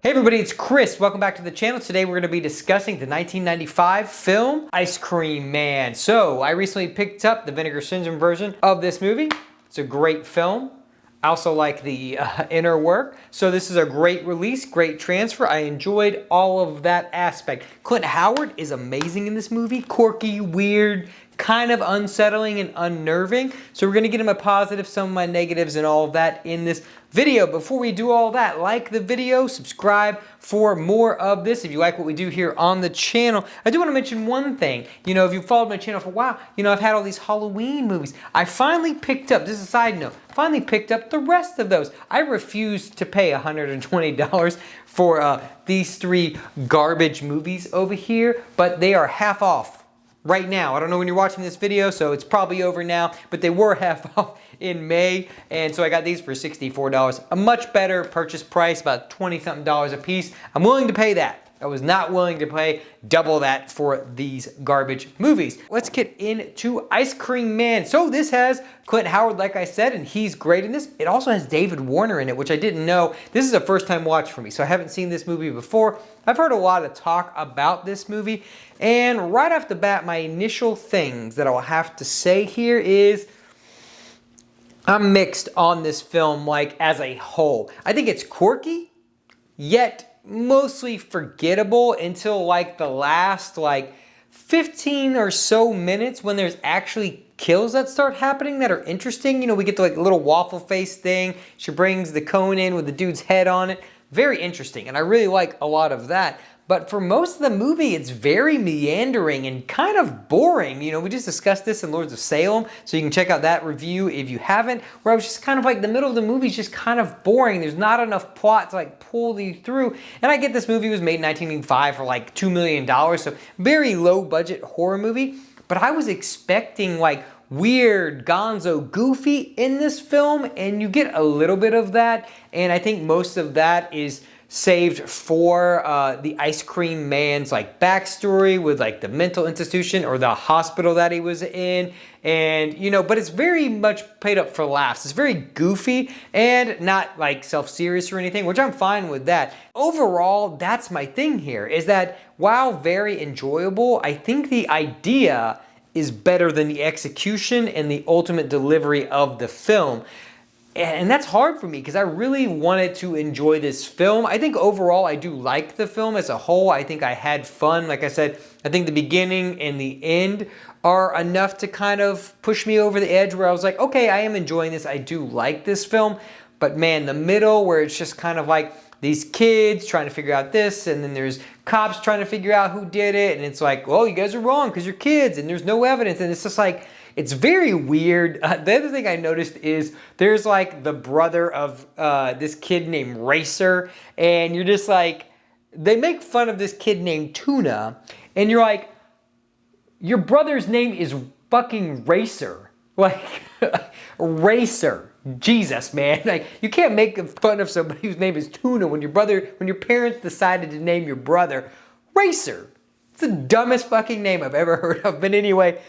Hey everybody, it's Chris. Welcome back to the channel. Today we're going to be discussing the 1995 film Ice Cream Man. So I recently picked up the Vinegar Syndrome version of this movie. It's a great film. I also like the inner work. So this is a great release, great transfer. I enjoyed all of that aspect. Clint Howard is amazing in this movie. Quirky, weird, kind of unsettling and unnerving. So we're gonna get him a positive, some of my negatives and all of that in this video. Before we do all that, like the video, subscribe for more of this. If you like what we do here on the channel, I do want to mention one thing. You know, if you've followed my channel for a while, you know, I've had all these Halloween movies. I finally picked up, this is a side note, finally picked up the rest of those. I refused to pay $120 for these three garbage movies over here, but they are half off right now. I don't know when you're watching this video, so it's probably over now, but they were half off in May, and so I got these for $64. A much better purchase price, about 20-something dollars a piece. I'm willing to pay that. I was not willing to pay double that for these garbage movies. Let's get into Ice Cream Man. So this has Clint Howard, like I said, and he's great in this. It also has David Warner in it, which I didn't know. This is a first-time watch for me, so I haven't seen this movie before. I've heard a lot of talk about this movie, and right off the bat, my initial things that I'll have to say here is I'm mixed on this film, like, as a whole. I think it's quirky, yet mostly forgettable until like the last 15 or so minutes when there's actually kills that start happening that are interesting. You know, we get the like little waffle face thing. She brings the cone in with the dude's head on it. Very interesting, and I really like a lot of that. But for most of the movie, it's very meandering and kind of boring. You know, we just discussed this in Lords of Salem, so you can check out that review if you haven't, where I was just kind of like, the middle of the movie is just kind of boring. There's not enough plot to like pull you through. And I get this movie was made in 1985 for like $2 million, so very low budget horror movie. But I was expecting like weird, gonzo, goofy in this film, and you get a little bit of that. And I think most of that is saved for the Ice Cream Man's like backstory with like the mental institution or the hospital that he was in. And you know, but it's very much played up for laughs. It's very goofy and not like self-serious or anything, which I'm fine with that. Overall, that's my thing here, is that while very enjoyable, I think the idea is better than the execution and the ultimate delivery of the film. And that's hard for me because I really wanted to enjoy this film. I think overall I do like the film as a whole. I think I had fun. Like I said, I think the beginning and the end are enough to kind of push me over the edge where I was like, okay, I am enjoying this. I do like this film. But man, the middle where it's just kind of like these kids trying to figure out this, and then there's cops trying to figure out who did it. And it's like, well, you guys are wrong because you're kids and there's no evidence. And it's just like, it's very weird. The other thing I noticed is there's like the brother of this kid named Racer, and you're just like, they make fun of this kid named Tuna, and you're like, your brother's name is fucking Racer. Like, Racer. Jesus, man. Like, you can't make fun of somebody whose name is Tuna when your parents decided to name your brother Racer. It's the dumbest fucking name I've ever heard of. But anyway,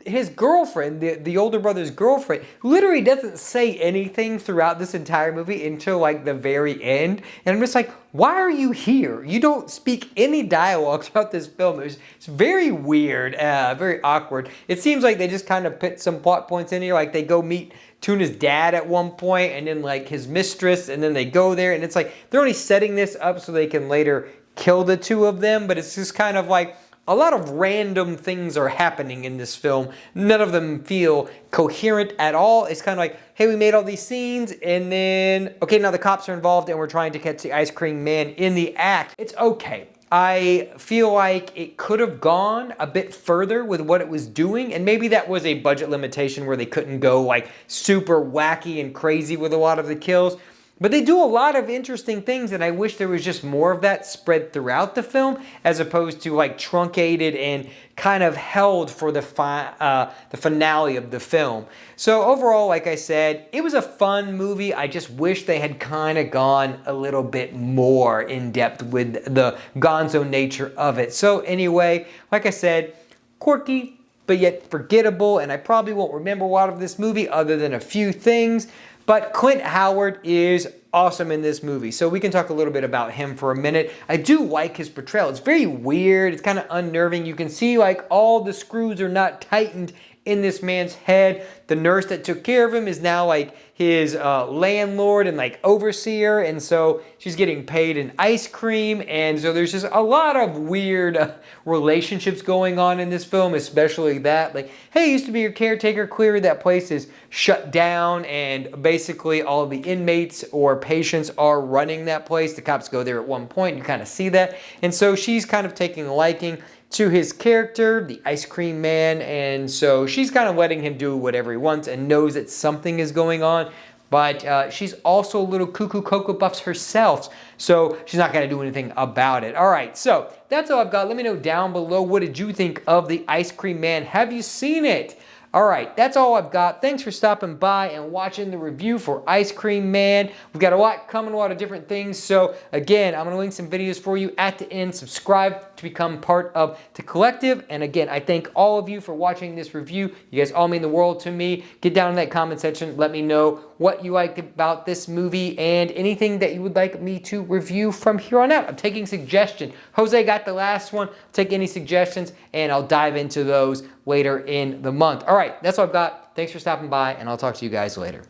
his girlfriend, the older brother's girlfriend, literally doesn't say anything throughout this entire movie until like the very end. And I'm just like, why are you here? You don't speak any dialogue throughout this film. It's very weird, very awkward. It seems like they just kind of put some plot points in here, like they go meet Tuna's dad at one point, and then like his mistress, and then they go there, and it's like they're only setting this up so they can later kill the two of them, but it's just kind of like a lot of random things are happening in this film. None of them feel coherent at all. It's kind of like, hey, we made all these scenes, and then, okay, now the cops are involved, and we're trying to catch the Ice Cream Man in the act. It's okay. I feel like it could have gone a bit further with what it was doing, and maybe that was a budget limitation where they couldn't go like super wacky and crazy with a lot of the kills. But they do a lot of interesting things, and I wish there was just more of that spread throughout the film, as opposed to like truncated and kind of held for the finale of the film. So overall, like I said, it was a fun movie. I just wish they had kind of gone a little bit more in depth with the gonzo nature of it. So anyway, like I said, quirky, but yet forgettable, and I probably won't remember a lot of this movie other than a few things. But Clint Howard is awesome in this movie. So we can talk a little bit about him for a minute. I do like his portrayal. It's very weird. It's kind of unnerving. You can see like all the screws are not tightened in this man's head. The nurse that took care of him is now like his landlord and like overseer, and so she's getting paid in ice cream, and so there's just a lot of weird relationships going on in this film, especially that like, hey, I used to be your caretaker, clearly that place is shut down, and basically all of the inmates or patients are running that place. The cops go there at one point, you kind of see that, and so she's kind of taking a liking to his character, the ice cream man, and so she's kind of letting him do whatever he wants and knows that something is going on, but she's also a little cuckoo Cocoa Puffs herself, so she's not going to do anything about it. All right, so that's all I've got. Let me know down below, what did you think of the Ice Cream Man? Have you seen it? All right, that's all I've got. Thanks for stopping by and watching the review for Ice Cream Man. We've got a lot coming, a lot of different things. So again, I'm gonna link some videos for you at the end. Subscribe to become part of the collective. And again, I thank all of you for watching this review. You guys all mean the world to me. Get down in that comment section. Let me know what you liked about this movie and anything that you would like me to review from here on out. I'm taking suggestions. Jose got the last one. Take any suggestions and I'll dive into those later in the month. All right, that's all I've got. Thanks for stopping by, and I'll talk to you guys later.